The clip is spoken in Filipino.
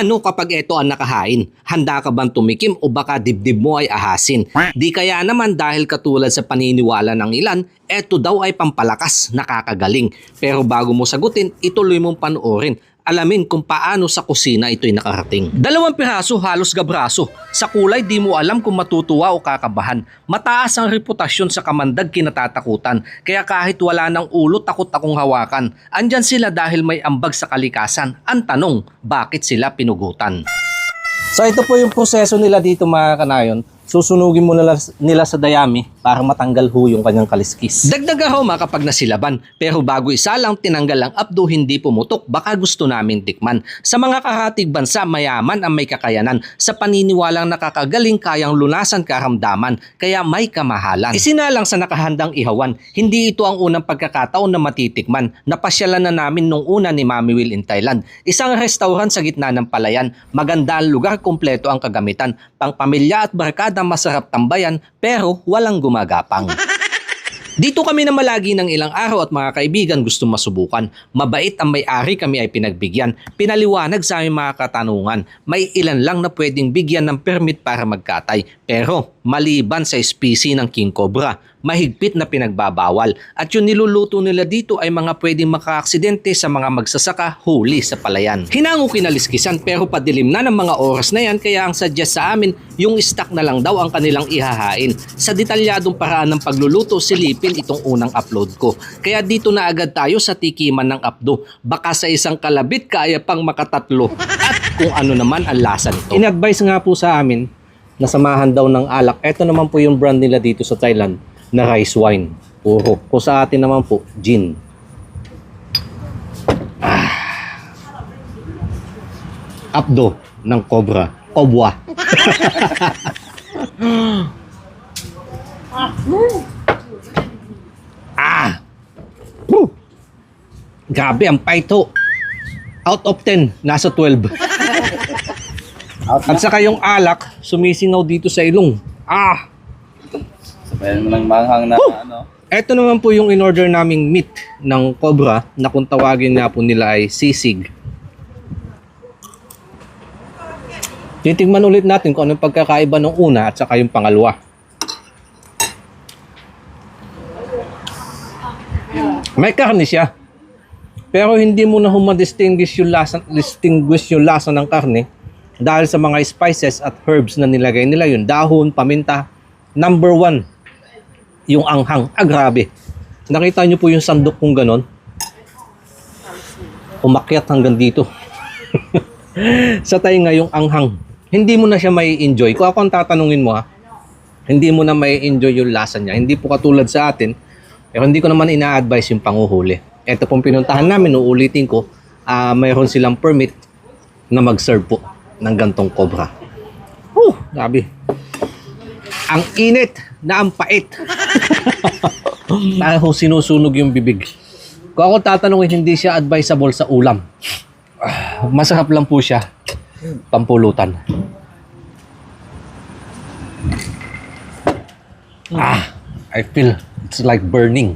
Paano kapag ito ang nakahain? Handa ka bang tumikim o baka dibdib mo ay ahasin? Di kaya naman dahil katulad sa paniniwala ng ilan, ito daw ay pampalakas, nakakagaling. Pero bago mo sagutin, ituloy mong panoorin. Alamin kung paano sa kusina ito'y nakarating. 2 piraso halos gabraso. Sa kulay di mo alam kung matutuwa o kakabahan. Mataas ang reputasyon sa kamandag kinatatakutan. Kaya kahit wala ng ulo takot akong hawakan. Andyan sila dahil may ambag sa kalikasan. Ang tanong, bakit sila pinugutan? So ito po yung proseso nila dito mga kanayon. Susunugin mo nila sa dayami para matanggal ho yung kanyang kaliskis. Dagdag aroma kapag nasilaban. Pero bago isa lang tinanggal ang abdo hindi pumutok, baka gusto namin tikman. Sa mga karatig bansa, mayaman ang may kakayanan. Sa paniniwalang nakakagaling kayang lunasan karamdaman, kaya may kamahalan. Isinalang sa nakahandang ihawan, hindi ito ang unang pagkakataon na matitikman. Napasyalan na namin nung una ni Mami Will in Thailand. Isang restaurant sa gitna ng palayan. Maganda ang lugar, kompleto ang kagamitan. Pangpamilya at barkada masarap tambayan pero walang gumagapang. Dito kami na malagi ng ilang araw at mga kaibigan gustong masubukan. Mabait ang may-ari, kami ay pinagbigyan. Pinaliwanag sa aming mga katanungan. May ilan lang na pwedeng bigyan ng permit para magkatay. Pero maliban sa espisi ng king cobra, mahigpit na pinagbabawal. At yung niluluto nila dito ay mga pwedeng makaaksidente sa mga magsasaka huli sa palayan. Hinango kinaliskisan pero padilim na ng mga oras na yan, kaya ang suggest sa amin yung stock na lang daw ang kanilang ihahain. Sa detalyadong paraan ng pagluluto, silipin itong unang upload ko. Kaya dito na agad tayo sa tikiman ng abdo. Baka sa isang kalabit kaya pang makatatlo. At kung ano naman ang lasa nito. In-advise nga po sa amin na samahan daw ng alak. Ito naman po yung brand nila dito sa Thailand na rice wine. Puro. Kung sa atin naman po, gin. Abdo ng cobra. Obwa. Grabe ang paito. Out of 10, nasa 12. At saka yung alak, sumisingaw dito sa ilong. Sabayan mo ng manghang na ano. Ito naman po yung in-order naming meat ng cobra na kung tawagin nga po nila ay sisig. Titigman ulit natin kung anong pagkakaiba ng una at saka yung pangalawa. May karne siya. Pero hindi mo na humadistinguish yung lasa ng karne dahil sa mga spices at herbs na nilagay nila, yun dahon, paminta. Number 1, yung anghang. Grabe. Nakita nyo po yung sandok kong ganon. Umakyat hanggang dito. Sa tainga yung anghang. Hindi mo na siya may enjoy. Kung ako ang tatanungin mo hindi mo na may enjoy yung lasa niya. Hindi po katulad sa atin. Pero hindi ko naman ina-advise yung panguhuli. Ito pong pinuntahan namin, uulitin ko, mayroon silang permit na mag-serve po ng gantong cobra. Grabe. Ang init na ang pait. Parang sinusunog yung bibig. Kung ako tatanungin, hindi siya advisable sa ulam. Masarap lang po siya pampulutan. I feel it's like burning.